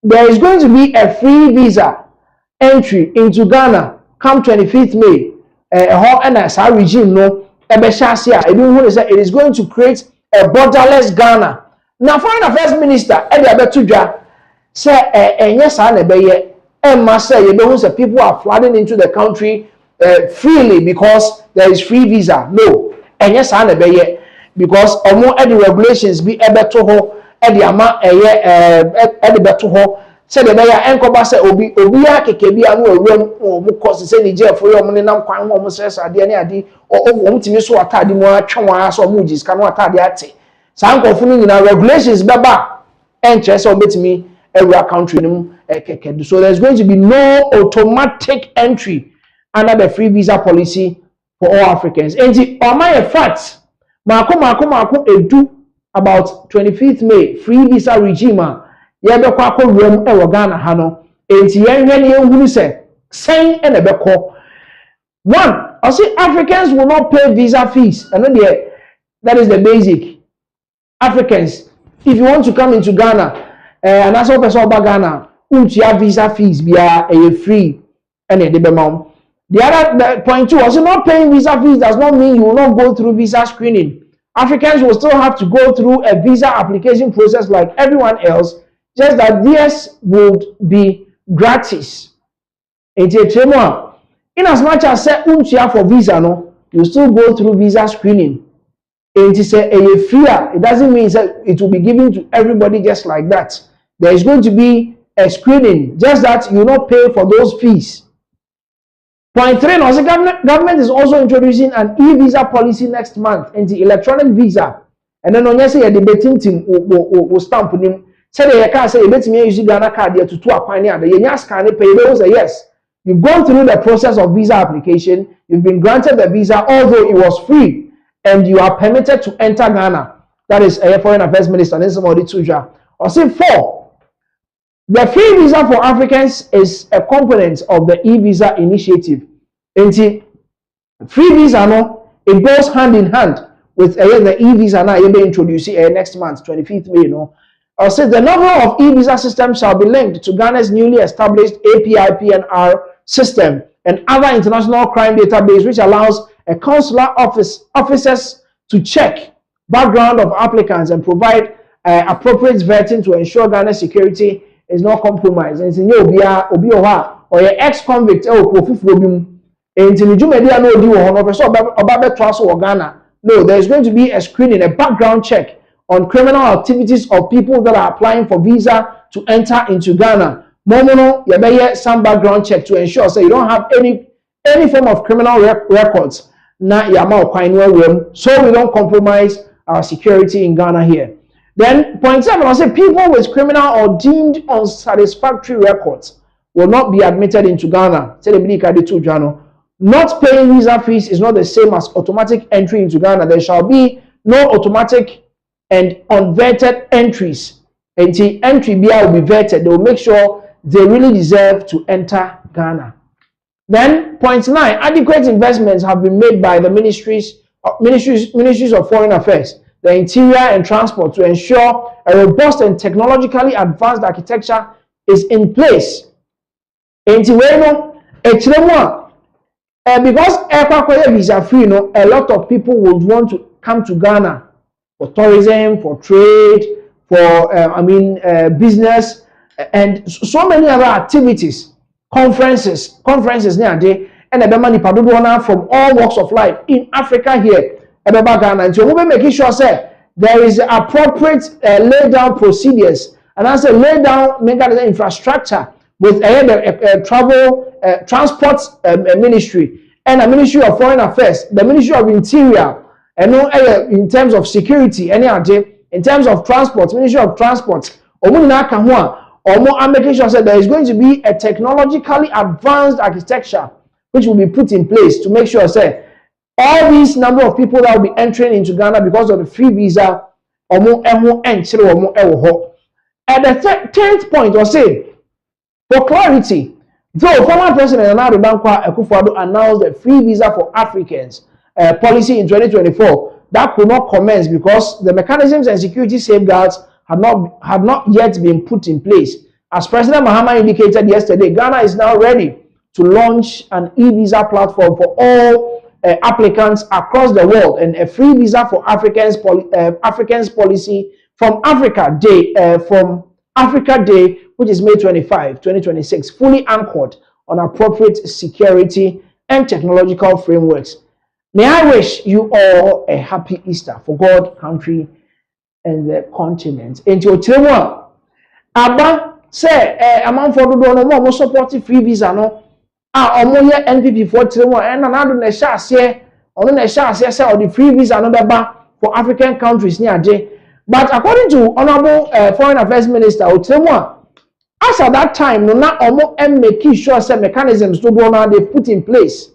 there is going to be a free visa entry into Ghana come 25th May. And as our regime no, it is going to create a borderless Ghana. Now, foreign affairs minister, say, yes, and must say, people are flooding into the country freely because there is free visa. No, and yes, because almost any regulations be able to hold at the amount at the better hole. Say the mayor and Cobasa Obi Keke or room cause the Niger for your money now, quite almost says at the end or ultimately so attack the more chawas or mujis cannot attack the ate. Some confirming in our regulations, Baba, and chess or bet me every country. So there's going to be no automatic entry under the free visa policy for all Africans. And on my facts, Marco edu about 25th May free visa regime. Yebekwa ko rem e Ghana ha no enti yenhwe ne ehuru se sen e na beko. One, I say Africans will not pay visa fees. I know that is the basic. Africans, if you want to come into Ghana, and that's all person about Ghana, untia visa fees be free and the bemam. The other point two, also not paying visa fees does not mean you will not go through visa screening. Africans will still have to go through a visa application process like everyone else. Just that this would be gratis. In as much as say untia for visa, no, you still go through visa screening. And to say a free, it doesn't mean that it will be given to everybody just like that. There is going to be a screening, just that you not pay for those fees. Point three, no, the government is also introducing an e-visa policy next month, and the electronic visa. And then on say a debating team will stamp on him. Say they can say let me use Ghana card here to acquire the you scan it, pay. They say yes. You've gone through the process of visa application, you've been granted the visa, although it was free, and you are permitted to enter Ghana. That is a foreign affairs minister and somebody to or say four. The free visa for Africans is a component of the e-visa initiative. And free visa no, it goes hand in hand with the e-visa now you'll be introducing next month, 25th May, no. I'll say the number of e-visa systems shall be linked to Ghana's newly established API PNR system and other international crime database, which allows a consular officers to check background of applicants and provide appropriate vetting to ensure Ghana's security is not compromised. And in Obia or your ex-convict no, there is going to be a screening, a background check on criminal activities of people that are applying for visa to enter into Ghana. Momono, you some background check to ensure so you don't have any form of criminal records. So we don't compromise our security in Ghana here. Then point seven, I say people with criminal or deemed unsatisfactory records will not be admitted into Ghana. Not paying visa fees is not the same as automatic entry into Ghana. There shall be no automatic and unvetted entries. Until entry will be vetted, they will make sure they really deserve to enter Ghana. Then point nine, adequate investments have been made by the ministries of foreign affairs, the interior and transport to ensure a robust and technologically advanced architecture is in place. Because visa free, a lot of people would want to come to Ghana for tourism, for trade, for business, and so many other activities, conferences near day, and the money from all walks of life in Africa here, Ghana. And so we're making sure say there is appropriate lay down procedures, and as a lay down the infrastructure with travel transport ministry and a ministry of foreign affairs, the ministry of interior. And no, in terms of security, in terms of transport, Ministry of Transport, or making sure that there is going to be a technologically advanced architecture which will be put in place to make sure that all these number of people that will be entering into Ghana because of the free visa, at the 10th point, was say for clarity, though former President Ablakwa announced the free visa for Africans policy in 2024, that could not commence because the mechanisms and security safeguards had not yet been put in place. As President Mahama indicated yesterday, Ghana is now ready to launch an e-visa platform for all applicants across the world, and a free visa for Africans policy from Africa Day, which is May 25, 2026, fully anchored on appropriate security and technological frameworks. May I wish you all a happy Easter for God, country, and the continent. Into Otiremwa, Abba say, among for the no support free visa no. Omoye NPP for Otiremwa, and another Neshas here, on the Neshas or the free visa no beba for African countries near J. But according to Honorable Foreign Affairs Minister Otiremwa, as at that time, no na omo make sure some mechanisms to do now they put in place.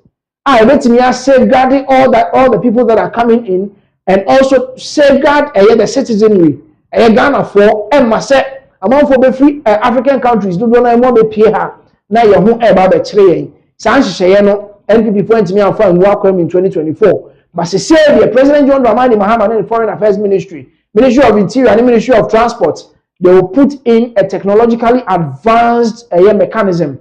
I bet me safeguarding all the people that are coming in, and also safeguard the citizenry. Ghana for say among for the free African countries do not more be pay her. Now your home eba be tree. Sanchi no NPP for me and for welcome in 2024. But say the President John Dramani Mahama and the Foreign Affairs Ministry of Interior and the Ministry of Transport, they will put in a technologically advanced mechanism.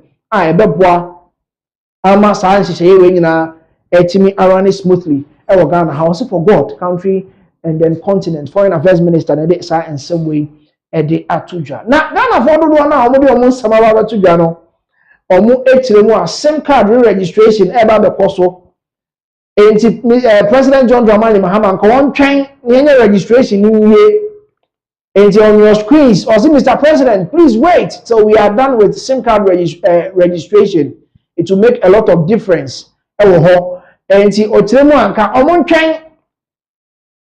Ama science we na etimi arani smoothly. Ewo Ghana house for God, country, and then continent. Foreign Affairs Minister na de sa in some way de atuja. Na Ghana for do na omo de omo samawa atuja no. Omo etiremu a SIM card re-registration eba be koso. Enti President John Dramani Mahama ko won twen yenye registration ni wie. Enti on your screens, or Mr. President, please wait till we are done with SIM card registration. It will make a lot of difference. Enti Otiremwa anka omon twen,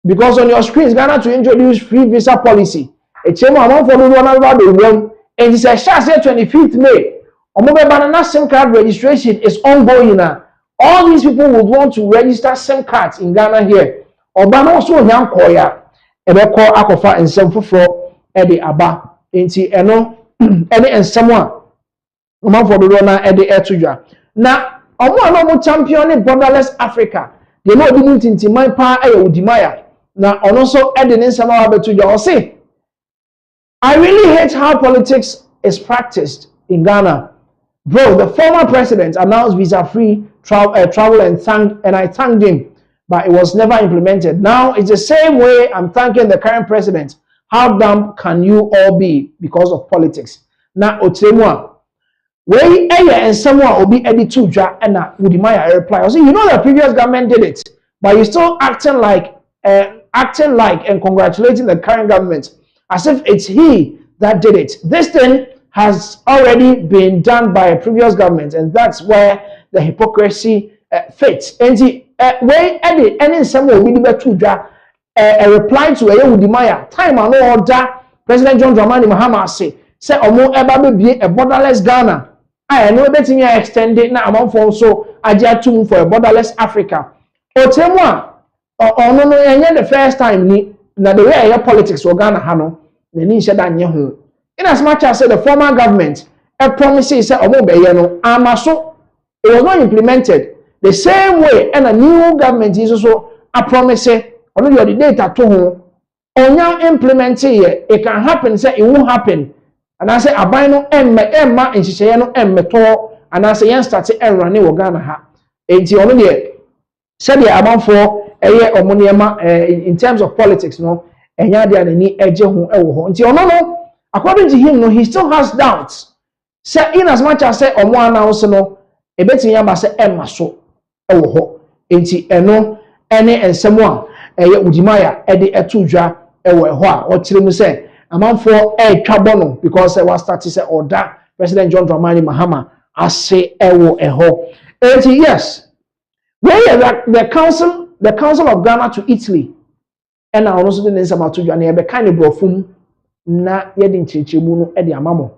because on your screens Ghana to introduce free visa policy. Etiemo among for do one about the room, and it's a say 25th May. Omobe banana SIM card registration is ongoing now. All these people would want to register SIM cards in Ghana here. Obama also nyam koya ebe ko akofa ensem foforo e de aba. Enti eno ene ensem a among for do na e de etudwa. Na omo champion borderless Africa. They know the tinti man pa e udimaya. Na ono so e de nsem a betudwa o say, I really hate how politics is practiced in Ghana. Bro, the former president announced visa-free travel and I thanked him, but it was never implemented. Now it's the same way I'm thanking the current president. How dumb can you all be because of politics? Now Otiremwa, where and someone will be edited to ja and Udimaya reply. I say, you know the previous government did it, but you're still acting like and congratulating the current government as if it's he that did it. This thing has already been done by a previous government, and that's where the hypocrisy fits. And the way any someone will be to a reply to a Udimaya time and order President John Dramani Mahama say omo eba be a borderless Ghana. I know that you extended now among for so adia to for a borderless Africa. Otiremwa ono no enye the first time ni na the way politics for Ghana hano na ni nhyɛ da nye ho. In as much as the former government promises that it was not implemented the same way, and a new government is also a promise on the data to home on implementing it can happen, say it won't happen. And I say abino emma and shishayano emmeto, and I say yan start and running Ghana ha. Ain't only said the amount for a year or money in terms of politics, no, and yadia ni edge until no. According to him, no, he still has doubts. Say in as much as say on one house no, a bit in yamba say emma so ho. Enti eno ene and someone Udimaya ede etuja ewe ho or Otiremu say amount for trabono because I was started say order President John Dramani Mahama as say ewo eho. Enti yes, where the council of Ghana to Italy, and I also didn't say about to and be kind of brofum. Na yedin chichimu no e de amamo.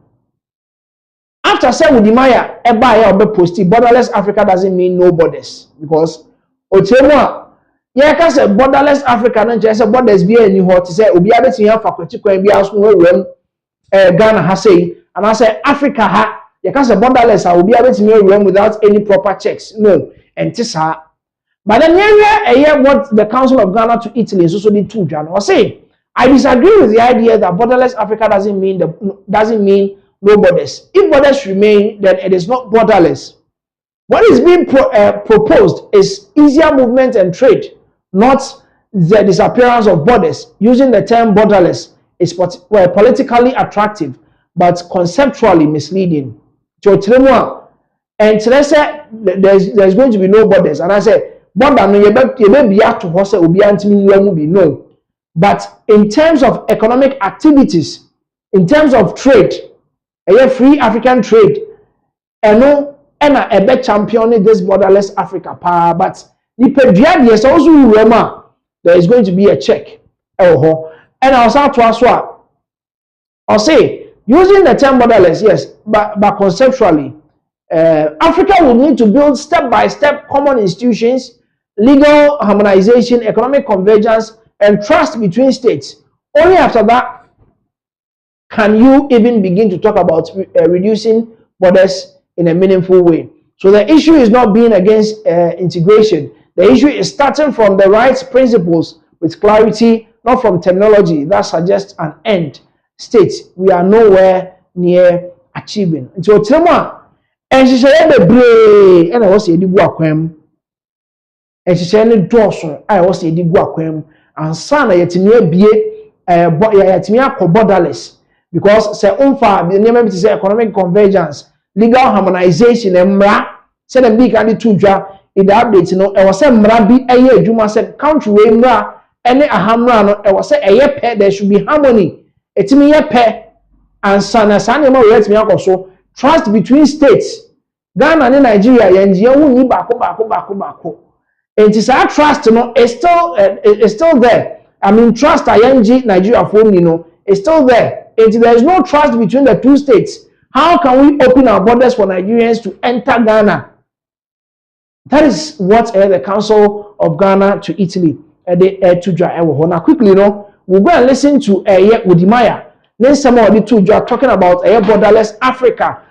After say Udimaya eba ya obe posti borderless Africa doesn't mean no borders, because Otiremwa ye ka say borderless Africa no je say borders bi ani ho ti say obi abetun ya fakwati kwan bi aso no rem Ghana ha say, and I say Africa ha ye ka say borderless obi abetun ya rem without any proper checks. No, and tisa. But then here what the Council of Ghana to Italy is also did too, Jan. Or say I disagree with the idea that borderless Africa doesn't mean no borders. If borders remain, then it is not borderless. What is being proposed is easier movement and trade, not the disappearance of borders. Using the term borderless is politically attractive, but conceptually misleading. And there's going to be no borders. And I say, border no. But in terms of economic activities, in terms of trade, a free African trade, and a bet champion in this borderless Africa. But there is going to be a check. And I'll start to ask I'll say, using the term borderless, yes, but conceptually, Africa will need to build step-by-step common institutions, legal harmonization, economic convergence, and trust between states. Only after that can you even begin to talk about reducing borders in a meaningful way. So the issue is not being against integration. The issue is starting from the right principles with clarity, not from terminology that suggests an end state we are nowhere near achieving. So Trema, and she said the brave, and I was a dibuaquem, and she said Dawson, I was a dibuaquem, and son, I yet near be borderless, because say unfa the name of economic convergence, legal harmonization, and mra said a big and two jar in the update. You know, I was a mrabi a year, Juma said country way mra, any a hamra, I was a year pair, there should be harmony. It's me a pair, and son, as animal let me also trust between states. Ghana and Nigeria, and you bako. And it's our trust, you know, it's still there. I mean, trust ING Nigeria for you know, it's still there. And there is no trust between the two states. How can we open our borders for Nigerians to enter Ghana? That is what the Council of Ghana to Italy now quickly, you know, we'll go and listen to Udimaya. Then some of the two are talking about borderless Africa.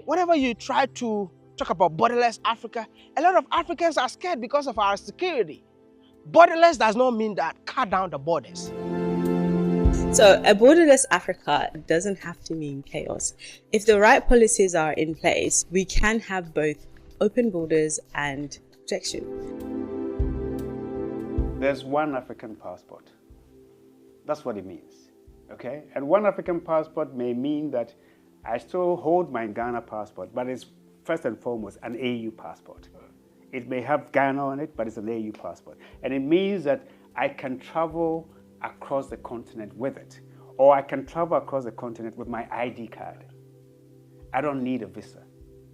Whenever you try to talk about borderless Africa, a lot of Africans are scared because of our security. Borderless does not mean that cut down the borders. So a borderless Africa doesn't have to mean chaos. If the right policies are in place, we can have both open borders and protection. There's one African passport. That's what it means. Okay? And one African passport may mean that I still hold my Ghana passport, but it's first and foremost an AU passport. It may have Ghana on it, but it's an AU passport. And it means that I can travel across the continent with it, or I can travel across the continent with my ID card. I don't need a visa.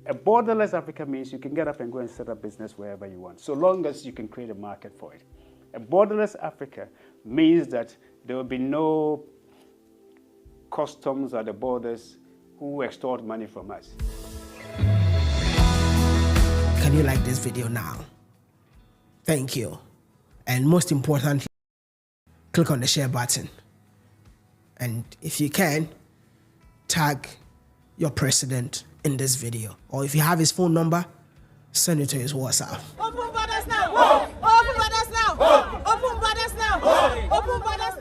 A borderless Africa means you can get up and go and set up business wherever you want, so long as you can create a market for it. A borderless Africa means that there will be no customs at the borders who extort money from us. Can you like this video now? Thank you. And most importantly, click on the share button. And if you can, tag your president in this video. Or if you have his phone number, send it to his WhatsApp. Open borders now! Open borders now! Open borders now! Open borders now!